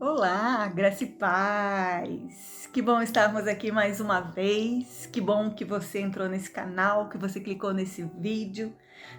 Olá, graça e paz! Que bom estarmos aqui mais uma vez. Que bom que você entrou nesse canal, que você clicou nesse vídeo.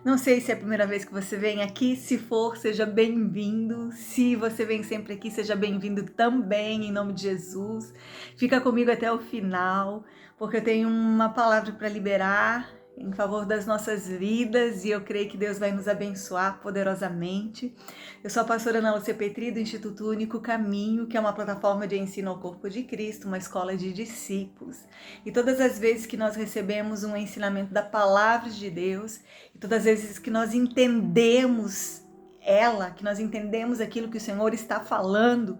Não sei se é a primeira vez que você vem aqui, se for, seja bem-vindo. Se você vem sempre aqui, seja bem-vindo também, em nome de Jesus. Fica comigo até o final, porque eu tenho uma palavra para liberar em favor das nossas vidas e eu creio que Deus vai nos abençoar poderosamente. Eu sou a pastora Ana Lúcia Petri, do Instituto Único Caminho, que é uma plataforma de ensino ao corpo de Cristo, uma escola de discípulos. E todas as vezes que nós recebemos um ensinamento da palavra de Deus, e todas as vezes que nós entendemos ela, que nós entendemos aquilo que o Senhor está falando,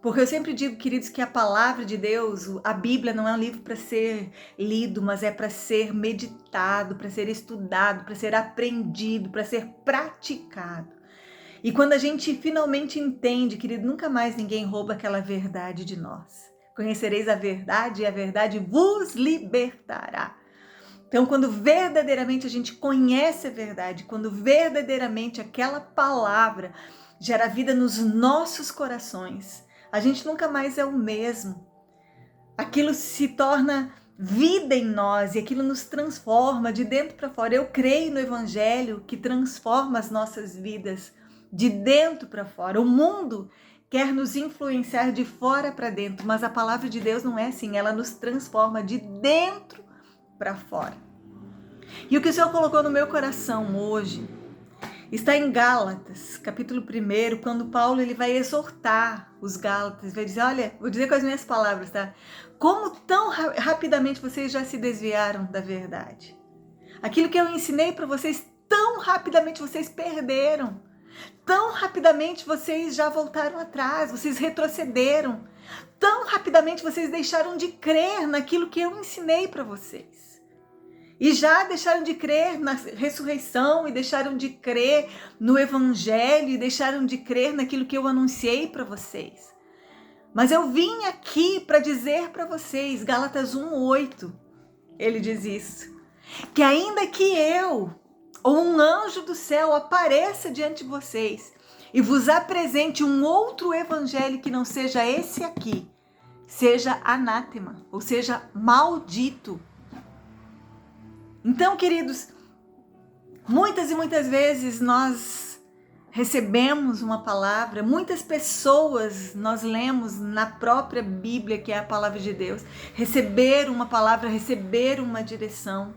porque eu sempre digo, queridos, que a palavra de Deus, a Bíblia não é um livro para ser lido, mas é para ser meditado, para ser estudado, para ser aprendido, para ser praticado. E quando a gente finalmente entende, querido, nunca mais ninguém rouba aquela verdade de nós. Conhecereis a verdade e a verdade vos libertará. Então, quando verdadeiramente a gente conhece a verdade, quando verdadeiramente aquela palavra gera vida nos nossos corações, a gente nunca mais é o mesmo. Aquilo se torna vida em nós e aquilo nos transforma de dentro para fora. Eu creio no Evangelho que transforma as nossas vidas de dentro para fora. O mundo quer nos influenciar de fora para dentro, mas a palavra de Deus não é assim, ela nos transforma de dentro para fora. E o que o Senhor colocou no meu coração hoje está em Gálatas, capítulo 1, quando Paulo ele vai exortar os Gálatas, vai dizer, olha, vou dizer com as minhas palavras, tá? Como tão rapidamente vocês já se desviaram da verdade. Aquilo que eu ensinei para vocês, tão rapidamente vocês perderam. Tão rapidamente vocês já voltaram atrás, vocês retrocederam. Tão rapidamente vocês deixaram de crer naquilo que eu ensinei para vocês. E já deixaram de crer na ressurreição, e deixaram de crer no Evangelho, e deixaram de crer naquilo que eu anunciei para vocês. Mas eu vim aqui para dizer para vocês, Gálatas 1:8, ele diz isso, que ainda que eu ou um anjo do céu apareça diante de vocês e vos apresente um outro evangelho que não seja esse aqui, seja anátema, ou seja, maldito. Então, queridos, muitas e muitas vezes nós recebemos uma palavra, muitas pessoas nós lemos na própria Bíblia, que é a palavra de Deus, receber uma palavra, receber uma direção.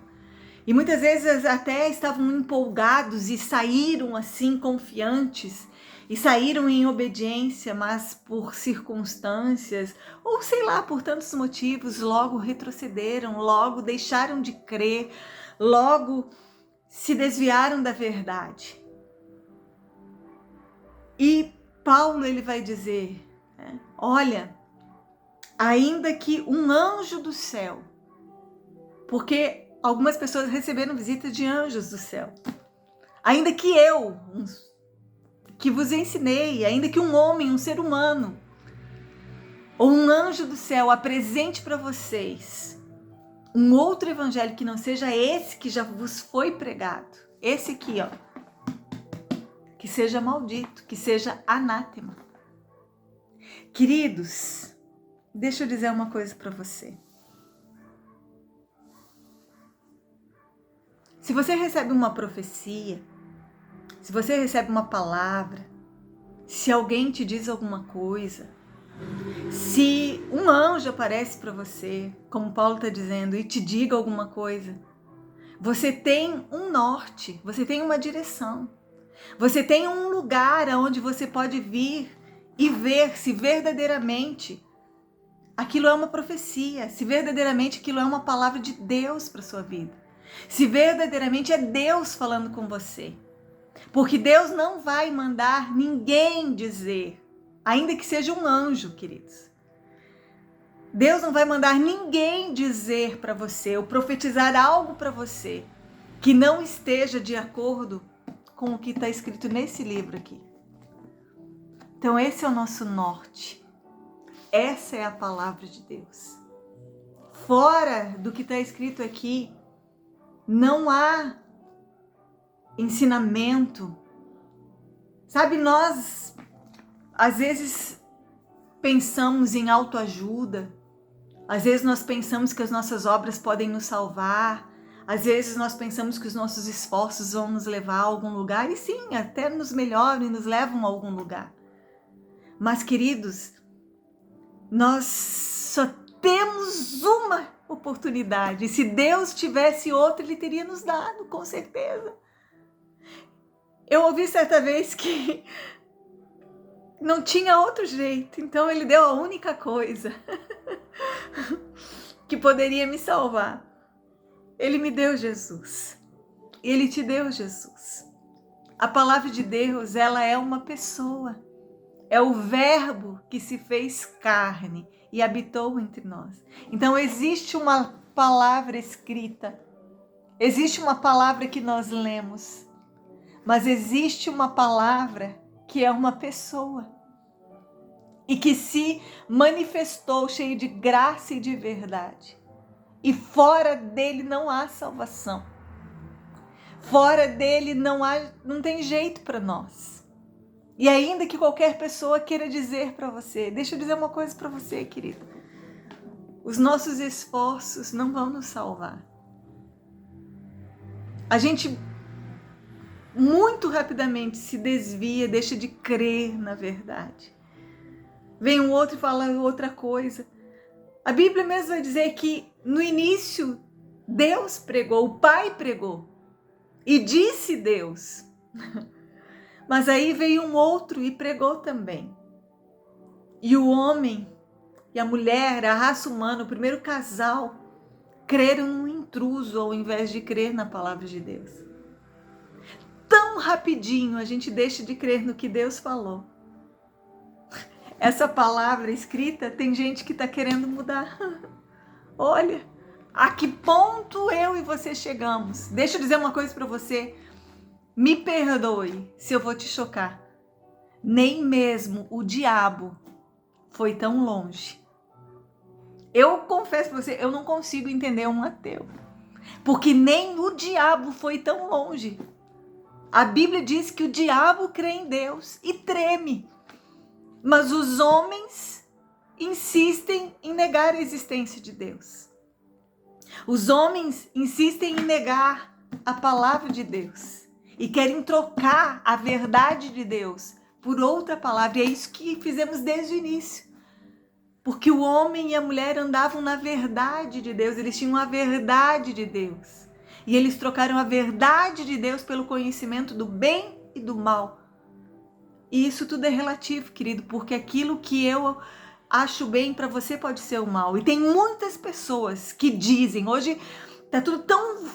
E muitas vezes até estavam empolgados e saíram assim confiantes, e saíram em obediência, mas por circunstâncias, ou sei lá, por tantos motivos, logo retrocederam, logo deixaram de crer, logo se desviaram da verdade. E Paulo ele vai dizer, olha, ainda que um anjo do céu, porque algumas pessoas receberam visita de anjos do céu, ainda que eu, que vos ensinei, ainda que um homem, um ser humano, ou um anjo do céu apresente para vocês um outro evangelho que não seja esse que já vos foi pregado, esse aqui, ó, que seja maldito, que seja anátema. Queridos, deixa eu dizer uma coisa para você. Se você recebe uma profecia, se você recebe uma palavra, se alguém te diz alguma coisa, se um anjo aparece para você, como Paulo está dizendo, e te diga alguma coisa, você tem um norte, você tem uma direção, você tem um lugar aonde você pode vir e ver se verdadeiramente aquilo é uma profecia, se verdadeiramente aquilo é uma palavra de Deus para sua vida, se verdadeiramente é Deus falando com você. Porque Deus não vai mandar ninguém dizer, ainda que seja um anjo, queridos. Deus não vai mandar ninguém dizer para você ou profetizar algo para você que não esteja de acordo com o que está escrito nesse livro aqui. Então esse é o nosso norte. Essa é a palavra de Deus. Fora do que está escrito aqui, não há ensinamento. Sabe, nós, às vezes, pensamos em autoajuda, às vezes nós pensamos que as nossas obras podem nos salvar, às vezes nós pensamos que os nossos esforços vão nos levar a algum lugar, e sim, até nos melhoram e nos levam a algum lugar. Mas, queridos, nós só temos uma oportunidade. Se Deus tivesse outra, Ele teria nos dado, com certeza. Eu ouvi certa vez que não tinha outro jeito, então Ele deu a única coisa que poderia me salvar. Ele me deu Jesus. Ele te deu Jesus. A palavra de Deus, ela é uma pessoa. É o Verbo que se fez carne e habitou entre nós. Então existe uma palavra escrita, existe uma palavra que nós lemos, mas existe uma palavra que é uma pessoa e que se manifestou cheio de graça e de verdade. E fora dele não há salvação. Fora dele não tem jeito para nós. E ainda que qualquer pessoa queira dizer para você, deixa eu dizer uma coisa para você, querido. Os nossos esforços não vão nos salvar. A gente muito rapidamente se desvia, deixa de crer na verdade. Vem um outro e fala outra coisa. A Bíblia mesmo vai dizer que no início Deus pregou, o Pai pregou e disse Deus. Mas aí veio um outro e pregou também. E o homem e a mulher, a raça humana, o primeiro casal, creram no intruso ao invés de crer na palavra de Deus. Tão rapidinho a gente deixa de crer no que Deus falou. Essa palavra escrita, tem gente que está querendo mudar. Olha, a que ponto eu e você chegamos. Deixa eu dizer uma coisa para você. Me perdoe se eu vou te chocar. Nem mesmo o diabo foi tão longe. Eu confesso para você, eu não consigo entender um ateu. Porque nem o diabo foi tão longe. A Bíblia diz que o diabo crê em Deus e treme. Mas os homens insistem em negar a existência de Deus. Os homens insistem em negar a palavra de Deus. E querem trocar a verdade de Deus por outra palavra. E é isso que fizemos desde o início. Porque o homem e a mulher andavam na verdade de Deus. Eles tinham a verdade de Deus. E eles trocaram a verdade de Deus pelo conhecimento do bem e do mal. E isso tudo é relativo, querido, porque aquilo que eu acho bem para você pode ser o mal. E tem muitas pessoas que dizem, hoje tá tudo tão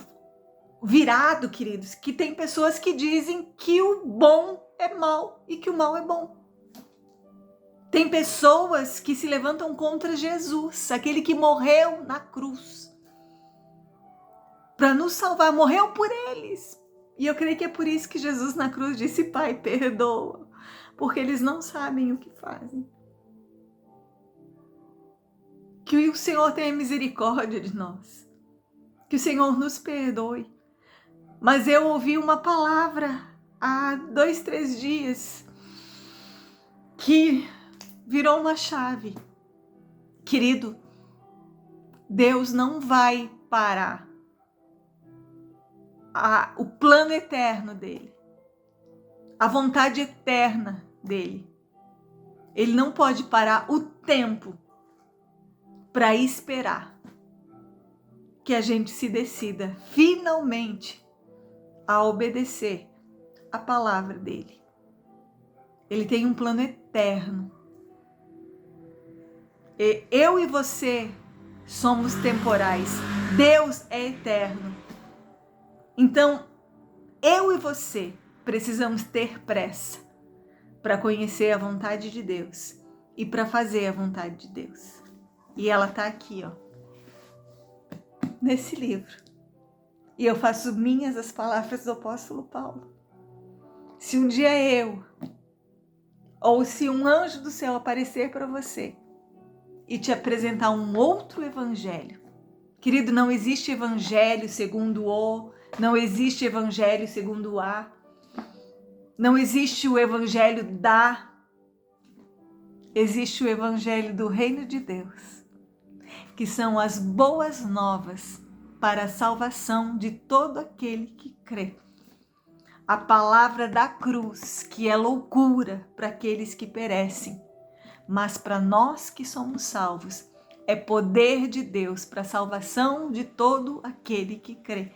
virado, queridos, que tem pessoas que dizem que o bom é mal e que o mal é bom. Tem pessoas que se levantam contra Jesus, aquele que morreu na cruz para nos salvar, morreu por eles. E eu creio que é por isso que Jesus na cruz disse: Pai, perdoa, porque eles não sabem o que fazem. Que o Senhor tenha misericórdia de nós, que o Senhor nos perdoe. Mas eu ouvi uma palavra há 2, 3 dias que virou uma chave. Querido, Deus não vai parar o plano eterno dele, a vontade eterna dele. Ele não pode parar o tempo para esperar que a gente se decida finalmente a obedecer a palavra dele. Ele tem um plano eterno. Eu e você somos temporais. Deus é eterno. Então, eu e você precisamos ter pressa para conhecer a vontade de Deus e para fazer a vontade de Deus. E ela está aqui, ó, nesse livro. E eu faço minhas as palavras do apóstolo Paulo. Se um dia eu, ou se um anjo do céu aparecer para você e te apresentar um outro evangelho, querido, não existe evangelho segundo o, não existe evangelho segundo a, não existe o evangelho da. existe o Evangelho do Reino de Deus, que são as boas novas para a salvação de todo aquele que crê. A palavra da cruz, que é loucura para aqueles que perecem, mas para nós que somos salvos, é poder de Deus para a salvação de todo aquele que crê.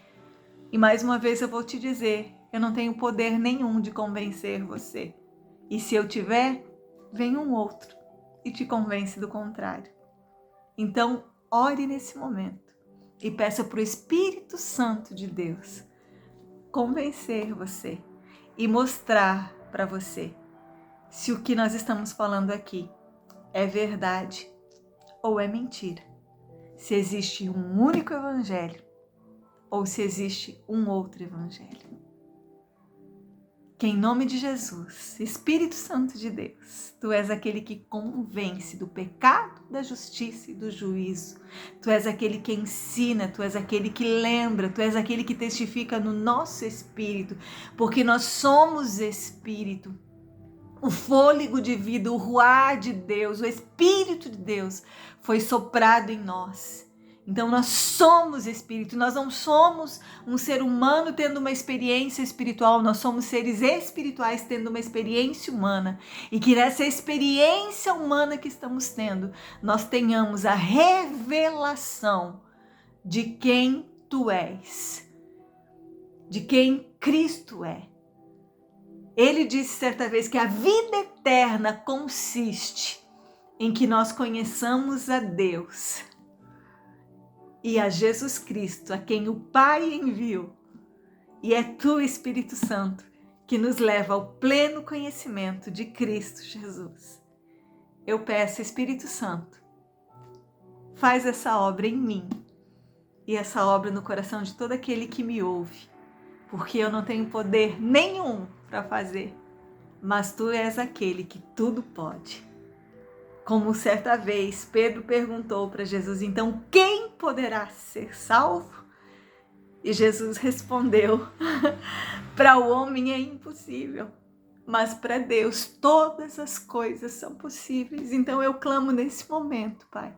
E mais uma vez eu vou te dizer, eu não tenho poder nenhum de convencer você. E se eu tiver, vem um outro e te convence do contrário. Então, ore nesse momento e peça para o Espírito Santo de Deus convencer você e mostrar para você se o que nós estamos falando aqui é verdade ou é mentira. Se existe um único evangelho ou se existe um outro evangelho. Que em nome de Jesus, Espírito Santo de Deus, Tu és aquele que convence do pecado, da justiça e do juízo. Tu és aquele que ensina, Tu és aquele que lembra, Tu és aquele que testifica no nosso espírito, porque nós somos espírito. O fôlego de vida, o ruar de Deus, o Espírito de Deus foi soprado em nós. Então nós somos espírito, nós não somos um ser humano tendo uma experiência espiritual, nós somos seres espirituais tendo uma experiência humana. E que nessa experiência humana que estamos tendo, nós tenhamos a revelação de quem Tu és, de quem Cristo é. Ele disse certa vez que a vida eterna consiste em que nós conheçamos a Deus e a Jesus Cristo, a quem o Pai enviou. E é Tu, Espírito Santo, que nos leva ao pleno conhecimento de Cristo Jesus. Eu peço, Espírito Santo, faz essa obra em mim e essa obra no coração de todo aquele que me ouve, porque eu não tenho poder nenhum para fazer, mas Tu és aquele que tudo pode. Como certa vez Pedro perguntou para Jesus, então quem poderá ser salvo? E Jesus respondeu, para o homem é impossível, mas para Deus todas as coisas são possíveis. Então eu clamo nesse momento, Pai,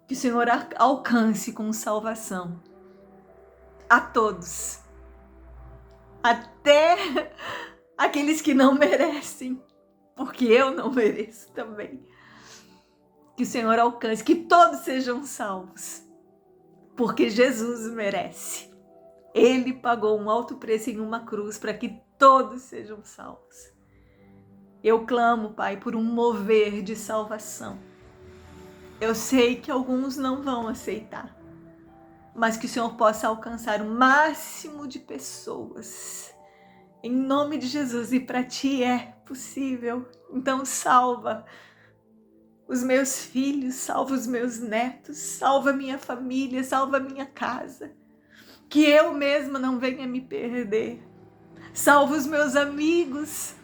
que o Senhor alcance com salvação a todos, até aqueles que não merecem, porque eu não mereço também. Que o Senhor alcance, que todos sejam salvos, porque Jesus merece. Ele pagou um alto preço em uma cruz para que todos sejam salvos. Eu clamo, Pai, por um mover de salvação. Eu sei que alguns não vão aceitar, mas que o Senhor possa alcançar o máximo de pessoas. Em nome de Jesus, e para Ti é possível. Então salva os meus filhos, salva os meus netos, salva a minha família, salva a minha casa. Que eu mesma não venha me perder. Salva os meus amigos,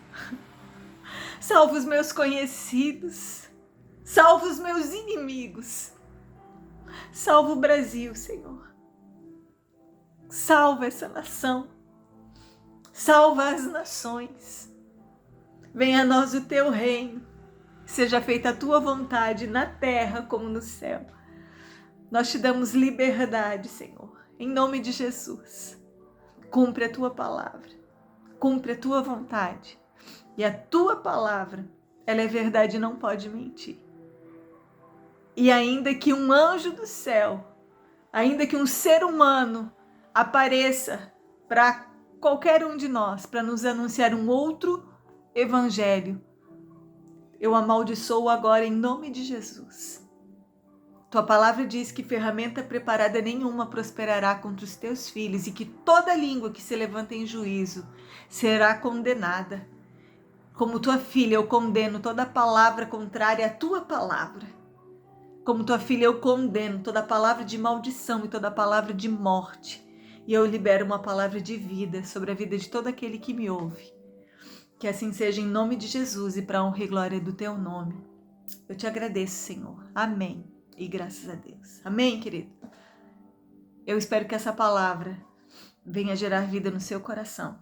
salva os meus conhecidos, salva os meus inimigos. Salva o Brasil, Senhor. Salva essa nação. Salva as nações. Venha a nós o Teu reino. Seja feita a Tua vontade na terra como no céu. Nós Te damos liberdade, Senhor, em nome de Jesus. Cumpre a Tua palavra, cumpre a Tua vontade. E a Tua palavra, ela é verdade e não pode mentir. E ainda que um anjo do céu, ainda que um ser humano apareça para qualquer um de nós, para nos anunciar um outro evangelho, eu amaldiçoo agora em nome de Jesus. Tua palavra diz que ferramenta preparada nenhuma prosperará contra os Teus filhos e que toda língua que se levanta em juízo será condenada. Como Tua filha, eu condeno toda palavra contrária à Tua palavra. Como Tua filha, eu condeno toda palavra de maldição e toda palavra de morte. E eu libero uma palavra de vida sobre a vida de todo aquele que me ouve. Que assim seja em nome de Jesus e para a honra e glória do Teu nome. Eu Te agradeço, Senhor. Amém. E graças a Deus. Amém, querido? Eu espero que essa palavra venha gerar vida no seu coração.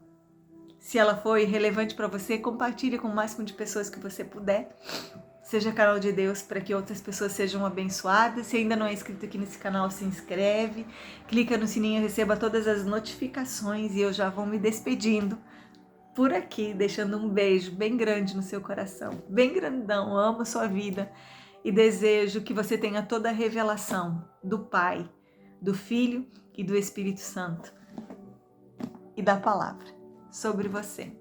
Se ela foi relevante para você, compartilhe com o máximo de pessoas que você puder. seja canal de Deus para que outras pessoas sejam abençoadas. Se ainda não é inscrito aqui nesse canal, se inscreve, clica no sininho, receba todas as notificações e eu já vou me despedindo por aqui, deixando um beijo bem grande no seu coração, bem grandão. Amo sua vida e desejo que você tenha toda a revelação do Pai, do Filho e do Espírito Santo e da palavra sobre você.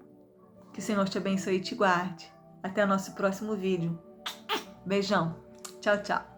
Que o Senhor te abençoe e te guarde. Até o nosso próximo vídeo. Beijão. Tchau, tchau.